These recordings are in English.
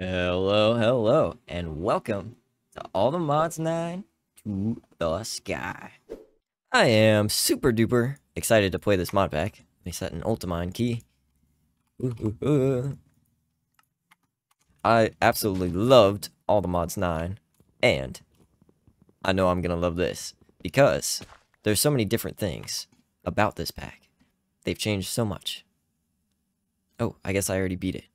Hello, hello, and welcome to All the Mods 9 to the Sky. I am super duper excited to play this mod pack. Let me set an Ultimine key. I absolutely loved All the Mods 9, and I know I'm gonna love this because there's so many different things about this pack. They've changed so much. Oh, I guess I already beat it.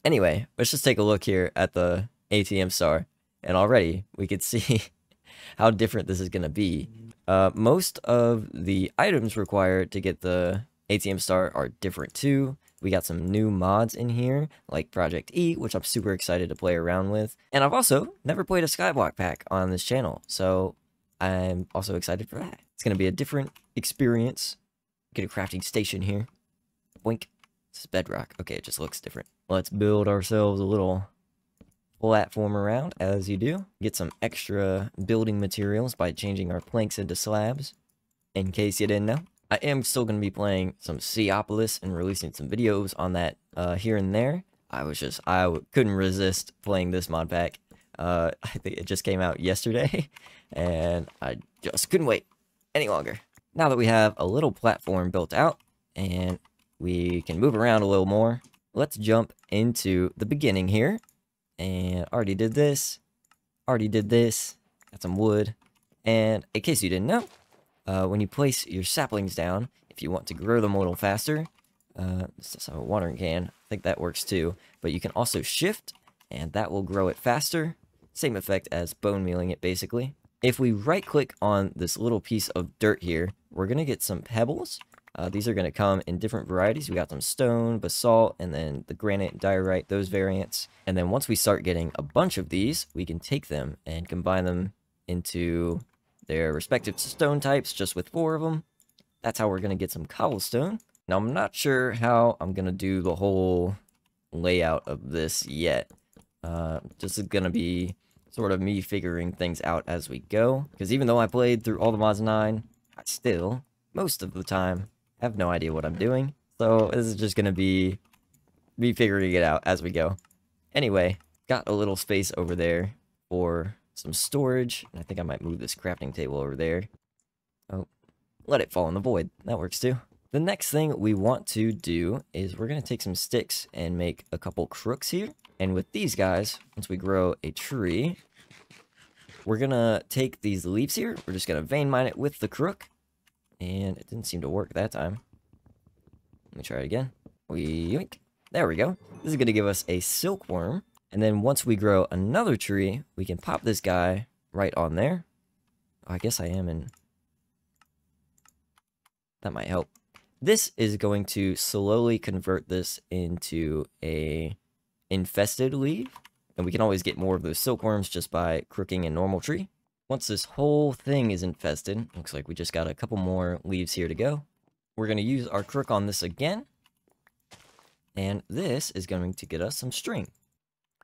Anyway, let's just take a look here at the ATM star, and already we could see how different this is going to be. Most of the items required to get the ATM star are different too. We got some new mods in here, like Project E, which I'm super excited to play around with. And I've also never played a Skyblock pack on this channel, so I'm also excited for that. It's going to be a different experience. Get a crafting station here. Boink. This is bedrock. Okay, it just looks different. Let's build ourselves a little platform around, as you do. Get some extra building materials by changing our planks into slabs, in case you didn't know. I am still going to be playing some Seaopolis and releasing some videos on that here and there. I couldn't resist playing this mod pack. I think it just came out yesterday, and I just couldn't wait any longer. Now that we have a little platform built out, and we can move around a little more, let's jump into the beginning here. And already did this. Got some wood. And in case you didn't know, when you place your saplings down, if you want to grow them a little faster, this is a watering can. I think that works too. But you can also shift, and that will grow it faster. Same effect as bone mealing it, basically. If we right-click on this little piece of dirt here, we're going to get some pebbles. These are going to come in different varieties. We got some stone, basalt, and then the granite, diorite, those variants. And then once we start getting a bunch of these, we can take them and combine them into their respective stone types, just with 4 of them. That's how we're going to get some cobblestone. Now, I'm not sure how I'm going to do the whole layout of this yet. This is going to be sort of me figuring things out as we go. Because even though I played through all the mods 9, I still, most of the time, have no idea what I'm doing. So this is just going to be me figuring it out as we go. Anyway, got a little space over there for some storage. And I think I might move this crafting table over there. Oh, let it fall in the void. That works too. The next thing we want to do is we're going to take some sticks and make a couple crooks here. And with these guys, once we grow a tree, we're going to take these leaves here. We're just going to vein mine it with the crook. And it didn't seem to work that time. Let me try it again. Yoink. There we go. This is going to give us a silkworm. And then once we grow another tree, we can pop this guy right on there. Oh, I guess I am in... That might help. This is going to slowly convert this into a infested leaf. And we can always get more of those silkworms just by crooking a normal tree. Once this whole thing is infested, looks like we just got a couple more leaves here to go. We're going to use our crook on this again. And this is going to get us some string.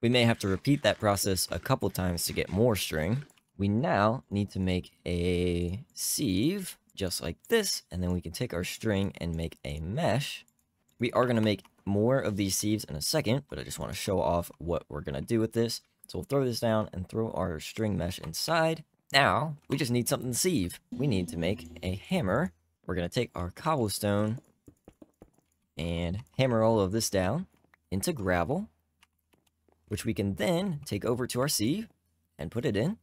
We may have to repeat that process a couple times to get more string. We now need to make a sieve, just like this. And then we can take our string and make a mesh. We are going to make more of these sieves in a second, but I just want to show off what we're going to do with this. So we'll throw this down and throw our string mesh inside. Now, we just need something to sieve. We need to make a hammer. We're going to take our cobblestone and hammer all of this down into gravel, which we can then take over to our sieve and put it in.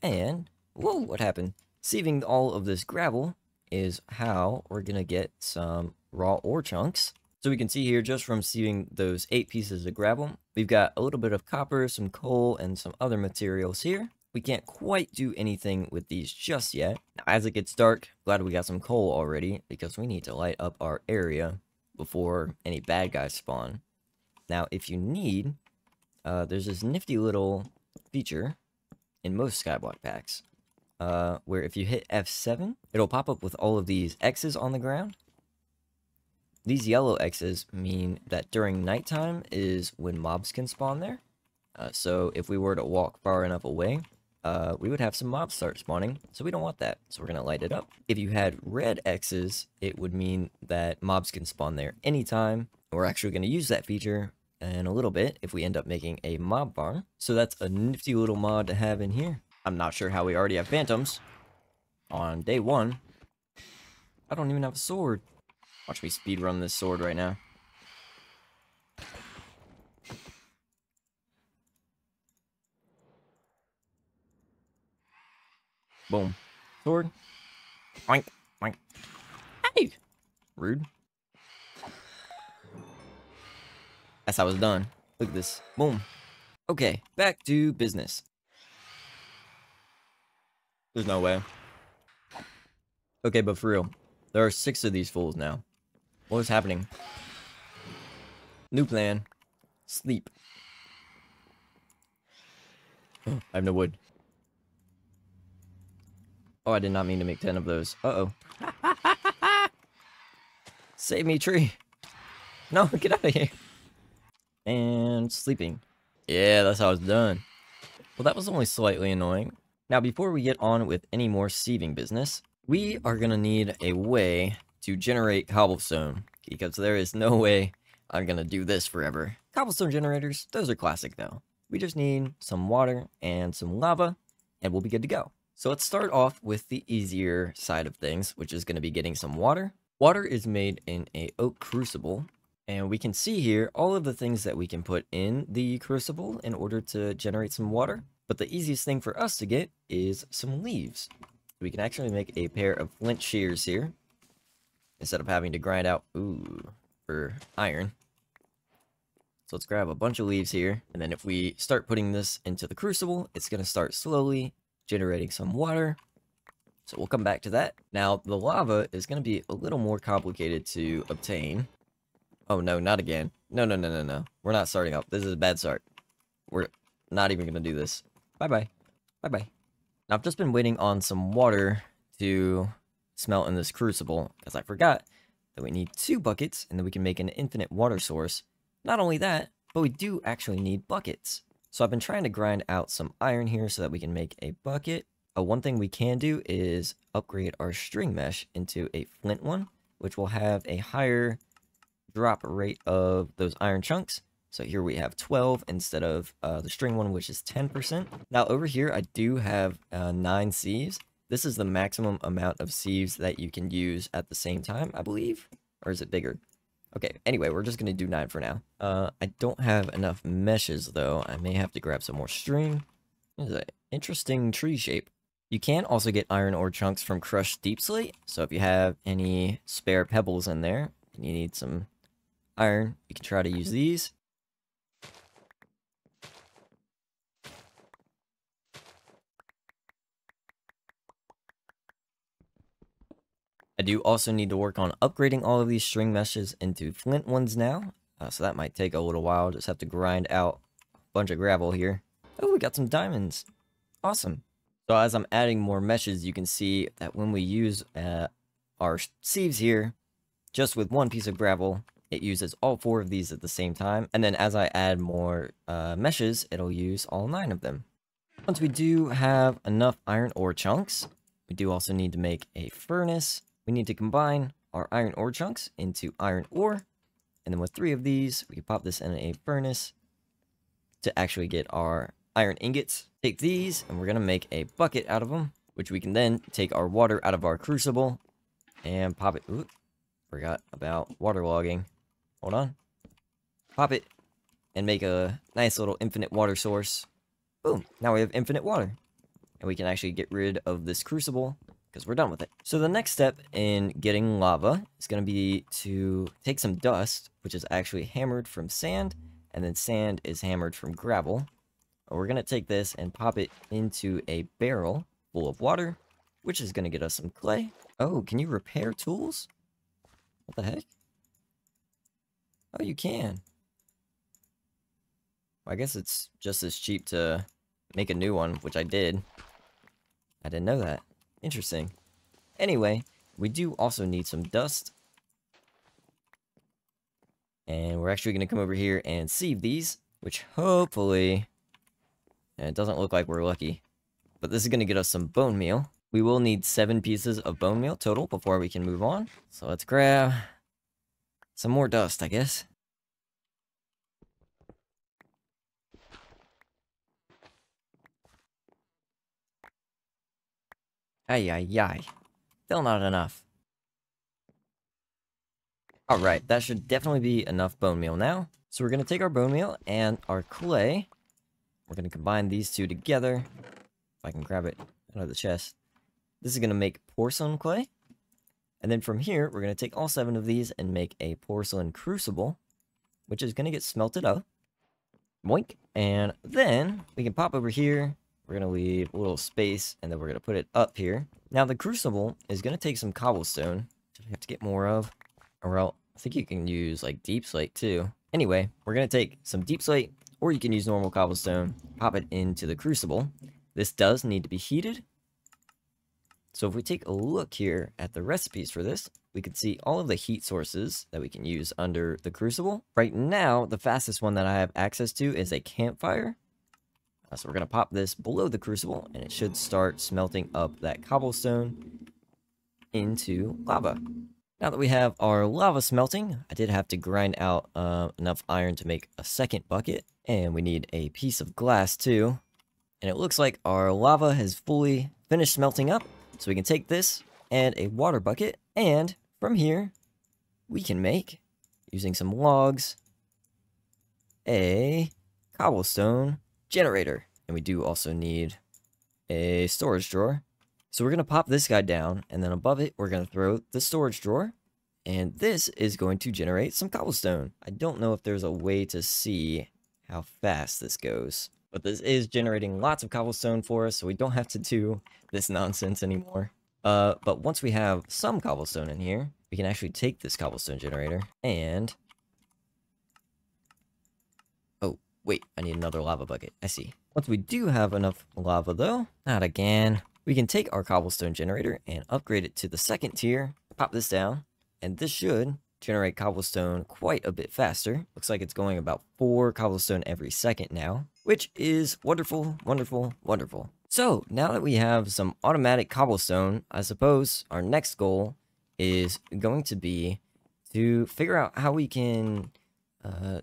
And, whoa, what happened? Sieving all of this gravel is how we're going to get some raw ore chunks. So we can see here, just from sieving those 8 pieces of gravel, we've got a little bit of copper, some coal, and some other materials here. We can't quite do anything with these just yet. Now, as it gets dark, glad we got some coal already, because we need to light up our area before any bad guys spawn. Now, if you need, there's this nifty little feature in most Skyblock packs, where if you hit F7, it'll pop up with all of these X's on the ground. These yellow X's mean that during nighttime is when mobs can spawn there. So if we were to walk far enough away, we would have some mobs start spawning, so we don't want that. So we're going to light it up. If you had red X's, it would mean that mobs can spawn there anytime. We're actually going to use that feature in a little bit if we end up making a mob farm. So that's a nifty little mod to have in here. I'm not sure how we already have phantoms on day 1. I don't even have a sword. Watch me speedrun this sword right now. Boom. Sword. Oink. Oink. Hey! Rude. That's how it's done. Look at this. Boom. Okay, back to business. There's no way. Okay, but for real. There are 6 of these fools now. What is happening? New plan. Sleep. I have no wood. Oh, I did not mean to make 10 of those. Uh-oh. Save me, tree. No, get out of here. And sleeping. Yeah, that's how it's done. Well, that was only slightly annoying. Now, before we get on with any more sieving business, we are going to need a way to generate cobblestone, because there is no way I'm going to do this forever. Cobblestone generators, those are classic though. We just need some water and some lava, and we'll be good to go. So let's start off with the easier side of things, which is going to be getting some water. Water is made in a oak crucible, and we can see here all of the things that we can put in the crucible in order to generate some water. But the easiest thing for us to get is some leaves. We can actually make a pair of flint shears here, instead of having to grind out, for iron. So let's grab a bunch of leaves here, and then if we start putting this into the crucible, it's going to start slowly generating some water. So we'll come back to that. Now, the lava is going to be a little more complicated to obtain. Oh no, not again. No. We're not starting up. This is a bad start. We're not even going to do this. Bye-bye. Bye-bye. Now, I've just been waiting on some water to smelt in this crucible, because I forgot that we need 2 buckets, and then we can make an infinite water source. Not only that, but we do actually need buckets. So I've been trying to grind out some iron here so that we can make a bucket. One thing we can do is upgrade our string mesh into a flint one, which will have a higher drop rate of those iron chunks. So here we have 12 instead of the string one, which is 10%. Now over here, I do have 9 sieves. This is the maximum amount of sieves that you can use at the same time, I believe. Or is it bigger? Okay, anyway, we're just going to do 9 for now. I don't have enough meshes, though. I may have to grab some more string. This is an interesting tree shape. You can also get iron ore chunks from crushed deep slate. So if you have any spare pebbles in there, and you need some iron, you can try to use these. I do also need to work on upgrading all of these string meshes into flint ones now. So that might take a little while. Just have to grind out a bunch of gravel here. Oh, we got some diamonds. Awesome. So as I'm adding more meshes, you can see that when we use our sieves here, just with 1 piece of gravel, it uses all 4 of these at the same time. And then as I add more meshes, it'll use all 9 of them. Once we do have enough iron ore chunks, we do also need to make a furnace. We need to combine our iron ore chunks into iron ore. And then with 3 of these, we can pop this in a furnace to actually get our iron ingots. Take these, and we're going to make a bucket out of them, which we can then take our water out of our crucible and pop it. Ooh, forgot about waterlogging. Hold on. Pop it and make a nice little infinite water source. Boom. Now we have infinite water. And we can actually get rid of this crucible because we're done with it. So the next step in getting lava is going to be to take some dust, which is actually hammered from sand, and then sand is hammered from gravel. We're going to take this and pop it into a barrel full of water, which is going to get us some clay. Oh, can you repair tools? What the heck? Oh, you can. Well, I guess it's just as cheap to make a new one, which I did. I didn't know that. Interesting. Anyway, we do also need some dust. And we're actually going to come over here and sieve these, which hopefully... And it doesn't look like we're lucky. But this is going to get us some bone meal. We will need 7 pieces of bone meal total before we can move on. So let's grab some more dust, I guess. Ay, ay, ay. Still not enough. Alright, that should definitely be enough bone meal now. So we're going to take our bone meal and our clay. We're going to combine these two together. If I can grab it out of the chest. This is going to make porcelain clay. And then from here, we're going to take all 7 of these and make a porcelain crucible, which is going to get smelted up. Boink. And then we can pop over here. We're going to leave a little space, and then we're going to put it up here. Now, the crucible is going to take some cobblestone, which we have to get more of. Or else, I think you can use, like, deep slate, too. Anyway, we're going to take some deep slate, or you can use normal cobblestone, pop it into the crucible. This does need to be heated. So if we take a look here at the recipes for this, we can see all of the heat sources that we can use under the crucible. Right now, the fastest one that I have access to is a campfire. So we're going to pop this below the crucible, and it should start smelting up that cobblestone into lava. Now that we have our lava smelting, I did have to grind out enough iron to make a second bucket. And we need a piece of glass too. And it looks like our lava has fully finished smelting up. So we can take this and a water bucket, and from here, we can make, using some logs, a cobblestone generator. And we do also need a storage drawer. So we're going to pop this guy down, and then above it, we're going to throw the storage drawer. And this is going to generate some cobblestone. I don't know if there's a way to see how fast this goes. But this is generating lots of cobblestone for us, so we don't have to do this nonsense anymore. But once we have some cobblestone in here, we can actually take this cobblestone generator and... Oh, wait, I need another lava bucket. I see. Once we do have enough lava, though, not again, we can take our cobblestone generator and upgrade it to the 2nd tier, pop this down, and this should generate cobblestone quite a bit faster. Looks like it's going about 4 cobblestone every second now, which is wonderful, wonderful, wonderful. So now that we have some automatic cobblestone, I suppose our next goal is going to be to figure out how we can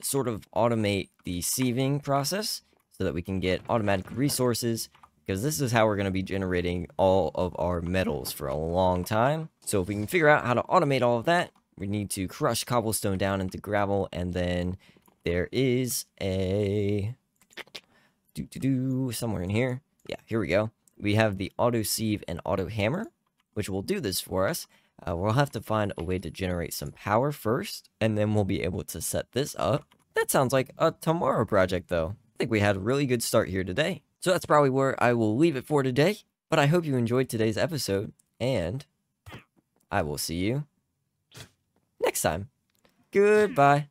sort of automate the sieving process so that we can get automatic resources, because this is how we're going to be generating all of our metals for a long time. So if we can figure out how to automate all of that, we need to crush cobblestone down into gravel, and then there is a... somewhere in here. Yeah, here we go. We have the auto sieve and auto hammer, which will do this for us. We'll have to find a way to generate some power first, and then we'll be able to set this up. That sounds like a tomorrow project, though. I think we had a really good start here today. So that's probably where I will leave it for today. But I hope you enjoyed today's episode, and I will see you next time. Goodbye.